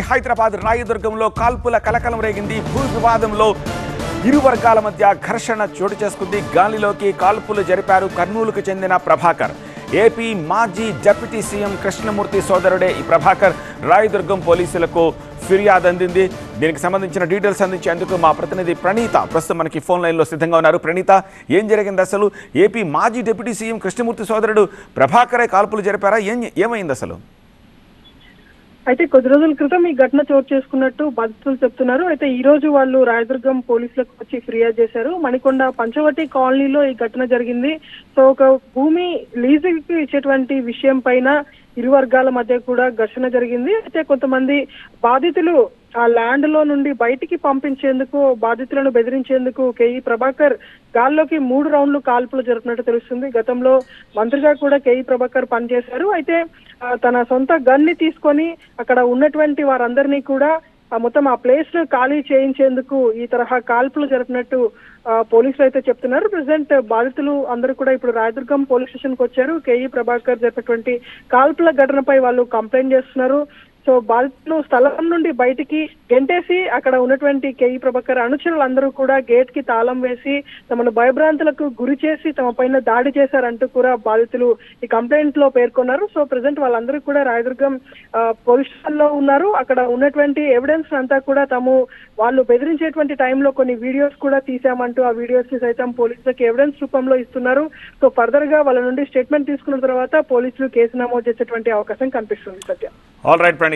హైదరాబాద్ రాయదుర్గంలో కాల్పుల కలకలం రేగింది. భూ వివాదంలో ఇరు వర్గాల మధ్య ఘర్షణ చోటు చేసుకుంది. గాలిలోకి కాల్పులు జరిపారు కర్నూలుకు చెందిన ప్రభాకర్. ఏపీ మాజీ డిప్యూటీ సీఎం కృష్ణమూర్తి సోదరుడే ఈ ప్రభాకర్. రాయదుర్గం పోలీసులకు ఫిర్యాదు అందింది. దీనికి సంబంధించిన డీటెయిల్స్ అందించేందుకు మా ప్రతినిధి ప్రణీత ప్రస్తుతం మనకి ఫోన్ లైన్లో సిద్ధంగా ఉన్నారు. ప్రణీత, ఏం జరిగింది అసలు? ఏపీ మాజీ డిప్యూటీ సీఎం కృష్ణమూర్తి సోదరుడు ప్రభాకరే కాల్పులు జరిపారా? ఏమైంది అసలు? అయితే కొద్ది రోజుల క్రితం ఈ ఘటన చోటు చేసుకున్నట్టు బాధితులు చెప్తున్నారు. అయితే ఈ రోజు వాళ్ళు రాయదుర్గం పోలీసులకు వచ్చి ఫిర్యాదు చేశారు. మణికొండ పంచవటి కాలనీలో ఈ ఘటన జరిగింది. సో ఒక భూమి లీజుకి ఇచ్చేటువంటి విషయం పైన ఇరు వర్గాల మధ్య కూడా ఘర్షణ జరిగింది. అయితే కొంతమంది బాధితులు ఆ ల్యాండ్ లో నుండి బయటికి పంపించేందుకు, బాధితులను బెదిరించేందుకు కేఈ ప్రభాకర్ గాల్లోకి 3 రౌండ్లు కాల్పులు జరుపుతున్నట్టు తెలుస్తుంది. గతంలో మంత్రిగా కూడా కేఈ ప్రభాకర్ పనిచేశారు. అయితే తన సొంత గన్ ని తీసుకొని అక్కడ ఉన్నటువంటి వారందరినీ కూడా మొత్తం ఆ ప్లేస్ ను ఖాళీ చేయించేందుకు ఈ తరహా కాల్పులు జరిపినట్టు పోలీసులు అయితే చెప్తున్నారు. ప్రెసెంట్ బాధితులు అందరూ కూడా ఇప్పుడు రాయదుర్గం పోలీస్ స్టేషన్ కు వచ్చారు. కేఈ ప్రభాకర్ జరిపినటువంటి కాల్పుల ఘటనపై వాళ్ళు కంప్లైంట్ చేస్తున్నారు. సో బాధితులు స్థలం నుండి బయటికి గెంటేసి అక్కడ ఉన్నటువంటి కేఈ ప్రభాకర్ అనుచరులందరూ కూడా గేట్ కి తాళం వేసి తమను భయభ్రాంతులకు గురి చేసి తమ పైన దాడి చేశారంటూ కూడా బాధితులు ఈ కంప్లైంట్ లో పేర్కొన్నారు. సో ప్రెసెంట్ వాళ్ళందరూ కూడా రాయదుర్గం పోలీస్ స్టేషన్ లో ఉన్నారు. అక్కడ ఉన్నటువంటి ఎవిడెన్స్ అంతా కూడా వాళ్ళు బెదిరించేటువంటి టైంలో కొన్ని వీడియోస్ కూడా తీసామంటూ ఆ వీడియోస్ ని సైతం పోలీసులకు ఎవిడెన్స్ రూపంలో ఇస్తున్నారు. సో ఫర్దర్ గా వాళ్ళ నుండి స్టేట్మెంట్ తీసుకున్న తర్వాత పోలీసులు కేసు నమోదు చేసేటువంటి అవకాశం కనిపిస్తుంది. సత్య. All right Praneetha.